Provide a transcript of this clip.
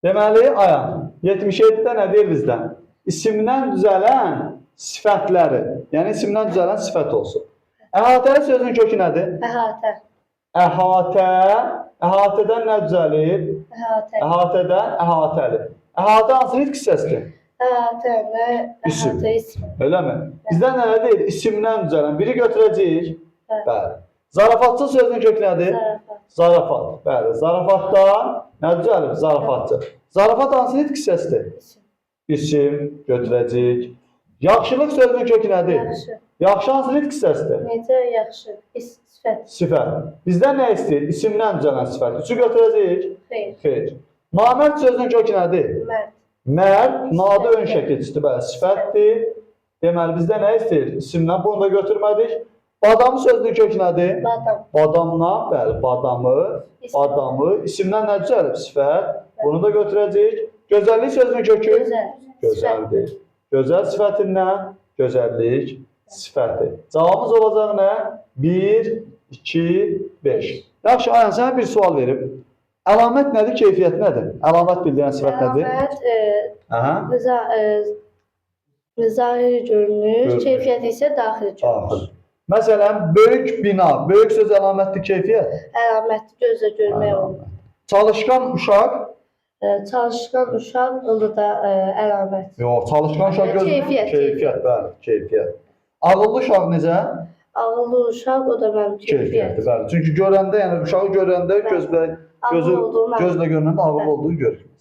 Deməli, ayan, 77-də nə deyir bizdən? İsimdən düzələn sifətləri, yəni isimdən düzələn sifət olsun. Əhatəli sözünün kökü nədir? Əhatə. Əhatə, əhatədən nə düzəlir? Əhatə. Əhatədən əhatəli. Əhatə hansı nitq hissəsidir? Əhatə və İsim. əhatə ismi. Eləmi? Bizdən nə deyil? İsimdən düzələn. Biri götürəcəyik. Bəli. Zarafatçı sözünün kökü nədir? Zarafat. Zarafat. Bəli. Zarafatdan nə düzəlib? Zarafatçı. Zarafat hansı nitq hissəsidir? İsim. İsim götürəcəyik. Yaxşılıq sözünün kökü nədir? Yaxşı. Yaxşı hansı nitq hissəsidir? Necə yaxşı? Sifət. Sifət. Bizdən nə istəyir? İsimdən düzələn sifət. Üçü götürəcəyik. Xeyr. Xeyr. Namərd sözünün kökü nədir? Mərd. Mərd, nadı ön şəkilçisidir, bəli, sifətdir. Deməli, bizdə nə istəyir? İsimdən bunu da götürmədik. Badamı sözünün kökü nədir? Badam. Badamdan, bəli, badamı, adamı, isimdən nə düzəlib? Sifət. Bunu da götürəcəyik. Gözəllik sözünün kökü? Gözəl. Gözəldir. Gözəl sifətindən gözəllik sifəti. Cavabımız olacaq nə? 1, 2, 5. Yaxşı, Ayhan, sənə bir sual verib. Əlamət nədir, keyfiyyət nədir? Əlamət bildirən sifət nədir? Əlamət zahiri görünür, keyfiyyəti isə daxili görünür. Məsələn, böyük bina, böyük söz əlamətdir, keyfiyyət? Əlamətli gözlə görmək olur. Çalışqan uşaq? Çalışqan uşaq, onda da əlamət. Yox, çalışqan uşaq göz... Keyfiyyət, bəli, keyfiyyət. Ağıllı uşaq necə? Ağıllı uşaq, o da mənim Keyfiyyətdir, bəli. Çünki görəndə, yəni uşağı görəndə gözlə görünəndə ağıllı olduğunu görürük.